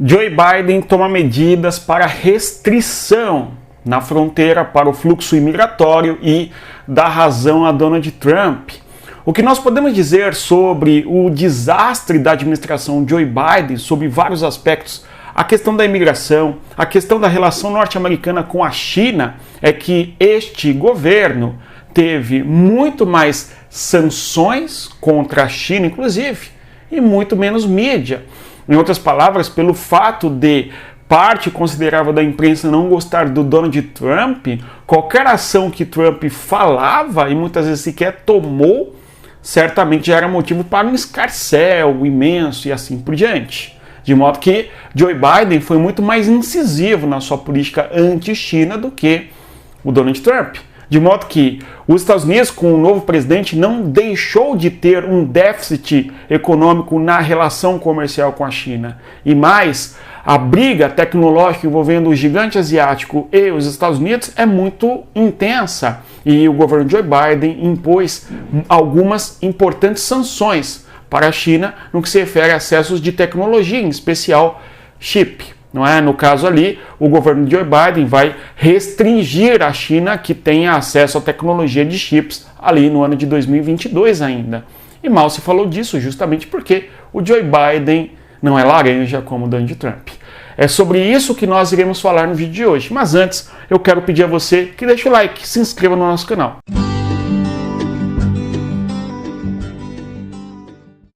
Joe Biden toma medidas para restrição na fronteira para o fluxo imigratório e dá razão a Donald Trump. O que nós podemos dizer sobre o desastre da administração Joe Biden, sobre vários aspectos, a questão da imigração, a questão da relação norte-americana com a China, é que este governo teve muito mais sanções contra a China, inclusive, e muito menos mídia. Em outras palavras, pelo fato de parte considerável da imprensa não gostar do Donald Trump, qualquer ação que Trump falava e muitas vezes sequer tomou, certamente já era motivo para um escarcéu imenso e assim por diante. De modo que Joe Biden foi muito mais incisivo na sua política anti-China do que o Donald Trump. De modo que os Estados Unidos, com o novo presidente, não deixou de ter um déficit econômico na relação comercial com a China. E mais, a briga tecnológica envolvendo o gigante asiático e os Estados Unidos é muito intensa. E o governo Joe Biden impôs algumas importantes sanções para a China no que se refere a acessos de tecnologia, em especial chip. Não é? No caso ali, o governo de Joe Biden vai restringir a China que tenha acesso à tecnologia de chips ali no ano de 2022 ainda. E mal se falou disso justamente porque o Joe Biden não é laranja como o Donald Trump. É sobre isso que nós iremos falar no vídeo de hoje. Mas antes, eu quero pedir a você que deixe o like, se inscreva no nosso canal.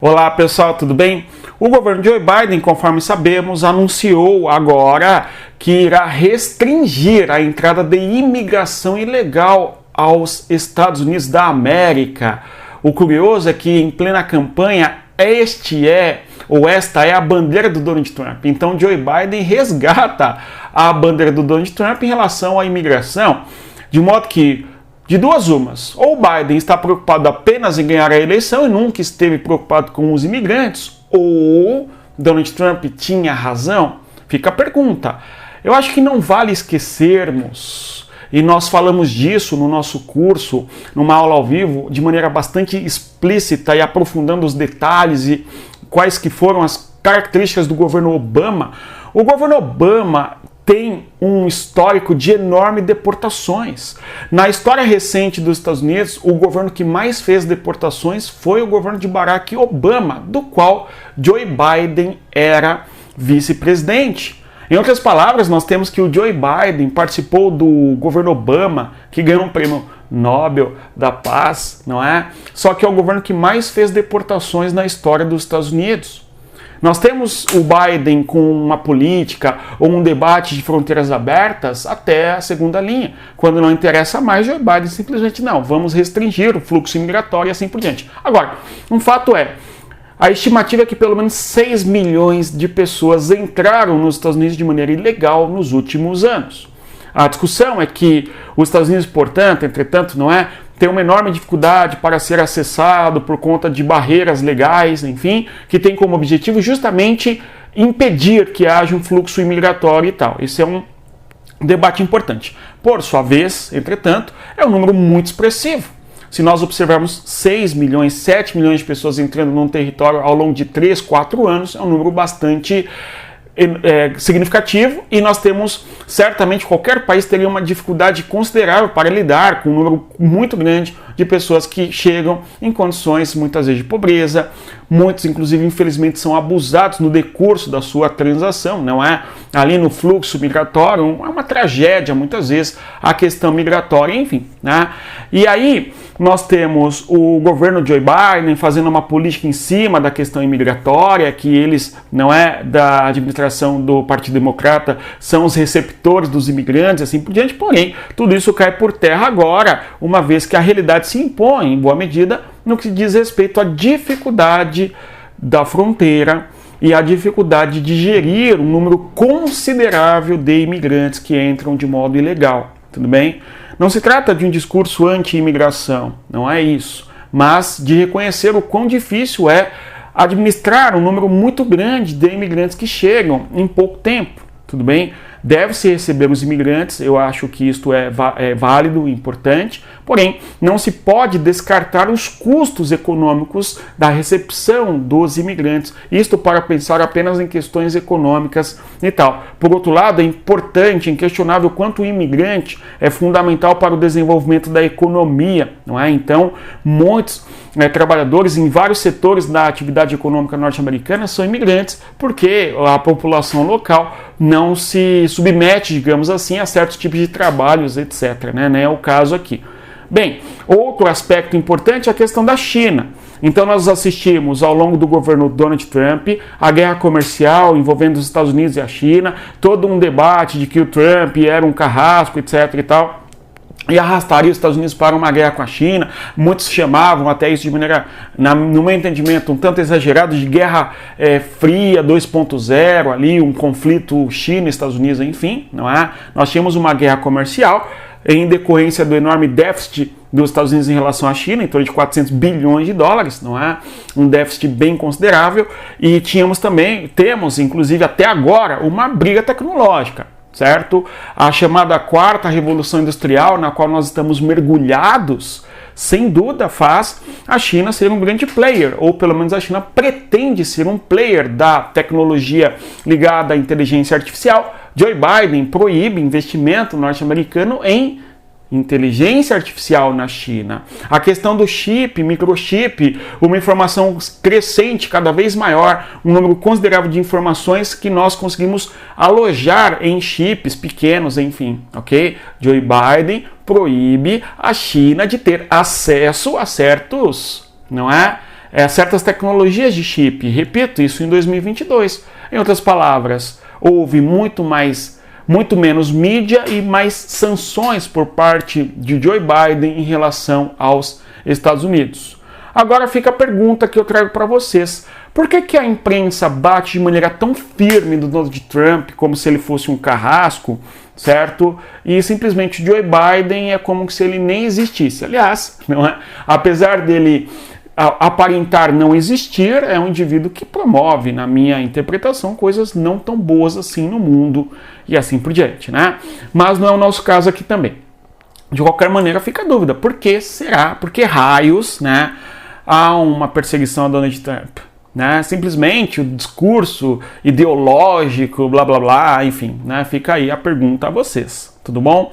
Olá pessoal, tudo bem? O governo Joe Biden, conforme sabemos, anunciou agora que irá restringir a entrada de imigração ilegal aos Estados Unidos da América. O curioso é que em plena campanha esta é a bandeira do Donald Trump. Então Joe Biden resgata a bandeira do Donald Trump em relação à imigração, de modo que de duas umas, ou Biden está preocupado apenas em ganhar a eleição e nunca esteve preocupado com os imigrantes, ou Donald Trump tinha razão? Fica a pergunta. Eu acho que não vale esquecermos, e nós falamos disso no nosso curso, numa aula ao vivo, de maneira bastante explícita e aprofundando os detalhes e quais que foram as características do governo Obama. O governo Obama tem um histórico de enormes deportações. Na história recente dos Estados Unidos, o governo que mais fez deportações foi o governo de Barack Obama, do qual Joe Biden era vice-presidente. Em outras palavras, nós temos que o Joe Biden participou do governo Obama, que ganhou um prêmio Nobel da Paz, não é? Só que é o governo que mais fez deportações na história dos Estados Unidos. Nós temos o Biden com uma política ou um debate de fronteiras abertas até a segunda linha. Quando não interessa mais, Joe Biden simplesmente não, vamos restringir o fluxo imigratório e assim por diante. Agora, um fato é, a estimativa é que pelo menos 6 milhões de pessoas entraram nos Estados Unidos de maneira ilegal nos últimos anos. A discussão é que os Estados Unidos, portanto, entretanto, não é, tem uma enorme dificuldade para ser acessado por conta de barreiras legais, enfim, que tem como objetivo justamente impedir que haja um fluxo imigratório e tal. Esse é um debate importante. Por sua vez, entretanto, é um número muito expressivo. Se nós observarmos 6 milhões, 7 milhões de pessoas entrando num território ao longo de 3, 4 anos, é um número bastante significativo, e nós temos, certamente qualquer país teria uma dificuldade considerável para lidar com um número muito grande de pessoas que chegam em condições muitas vezes de pobreza, muitos inclusive infelizmente são abusados no decurso da sua transação, não é? Ali no fluxo migratório, é uma tragédia muitas vezes a questão migratória, enfim, né? E aí nós temos o governo Joe Biden fazendo uma política em cima da questão imigratória, que eles, não é, da administração do Partido Democrata, são os receptores dos imigrantes, assim por diante, porém, tudo isso cai por terra agora, uma vez que a realidade se impõe, em boa medida, no que diz respeito à dificuldade da fronteira e à dificuldade de gerir um número considerável de imigrantes que entram de modo ilegal, tudo bem? Não se trata de um discurso anti-imigração, não é isso, mas de reconhecer o quão difícil é administrar um número muito grande de imigrantes que chegam em pouco tempo. tudo bem? Deve-se receber os imigrantes, eu acho que isto é válido, importante, porém, não se pode descartar os custos econômicos da recepção dos imigrantes, isto para pensar apenas em questões econômicas e tal. Por outro lado, é importante, inquestionável quanto o imigrante é fundamental para o desenvolvimento da economia, não é? Então, muitos trabalhadores em vários setores da atividade econômica norte-americana são imigrantes, porque a população local não se submete, digamos assim, a certos tipos de trabalhos, etc. Não é o caso aqui. Bem, outro aspecto importante é a questão da China. Então nós assistimos ao longo do governo Donald Trump a guerra comercial envolvendo os Estados Unidos e a China, todo um debate de que o Trump era um carrasco, etc. e tal, e arrastaria os Estados Unidos para uma guerra com a China. Muitos chamavam até isso de maneira, no meu entendimento, um tanto exagerado, de guerra fria 2.0, ali um conflito China-Estados Unidos, enfim, não é? Nós tínhamos uma guerra comercial em decorrência do enorme déficit dos Estados Unidos em relação à China, em torno de 400 bilhões de dólares, não é? Um déficit bem considerável, e temos inclusive até agora uma briga tecnológica, certo? A chamada quarta revolução industrial, na qual nós estamos mergulhados, sem dúvida faz a China ser um grande player, ou pelo menos a China pretende ser um player da tecnologia ligada à inteligência artificial. Joe Biden proíbe investimento norte-americano em inteligência artificial na China. A questão do chip, microchip, uma informação crescente, cada vez maior, um número considerável de informações que nós conseguimos alojar em chips pequenos, enfim, ok? Joe Biden proíbe a China de ter acesso a certas tecnologias de chip. Repito, isso em 2022. Em outras palavras, houve muito menos mídia e mais sanções por parte de Joe Biden em relação aos Estados Unidos. Agora fica a pergunta que eu trago para vocês. Por que a imprensa bate de maneira tão firme do Donald Trump, como se ele fosse um carrasco, certo? E simplesmente Joe Biden é como se ele nem existisse. Aliás, não é? Apesar dele aparentar não existir, é um indivíduo que promove, na minha interpretação, coisas não tão boas assim no mundo e assim por diante, né? Mas não é o nosso caso aqui também. De qualquer maneira, fica a dúvida, por que será? Por que raios, né, há uma perseguição a Donald Trump? Né? Simplesmente o discurso ideológico, blá blá blá, enfim, né? Fica aí a pergunta a vocês, tudo bom?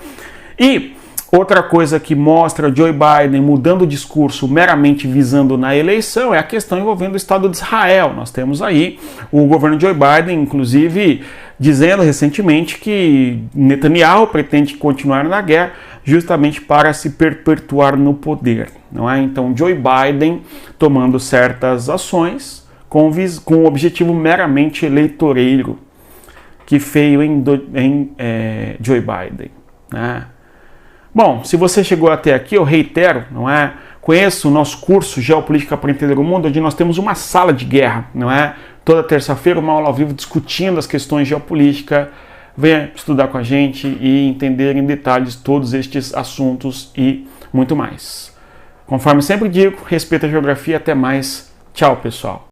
E outra coisa que mostra Joe Biden mudando o discurso meramente visando na eleição é a questão envolvendo o Estado de Israel. Nós temos aí o governo Joe Biden, inclusive, dizendo recentemente que Netanyahu pretende continuar na guerra justamente para se perpetuar no poder, não é? Então, Joe Biden tomando certas ações com o objetivo meramente eleitoreiro. Que feio em Joe Biden, né? Bom, se você chegou até aqui, eu reitero, não é? Conheça o nosso curso Geopolítica para Entender o Mundo, onde nós temos uma sala de guerra, não é? Toda terça-feira, uma aula ao vivo discutindo as questões de geopolítica. Venha estudar com a gente e entender em detalhes todos estes assuntos e muito mais. Conforme sempre digo, respeita a geografia. Até mais. Tchau, pessoal.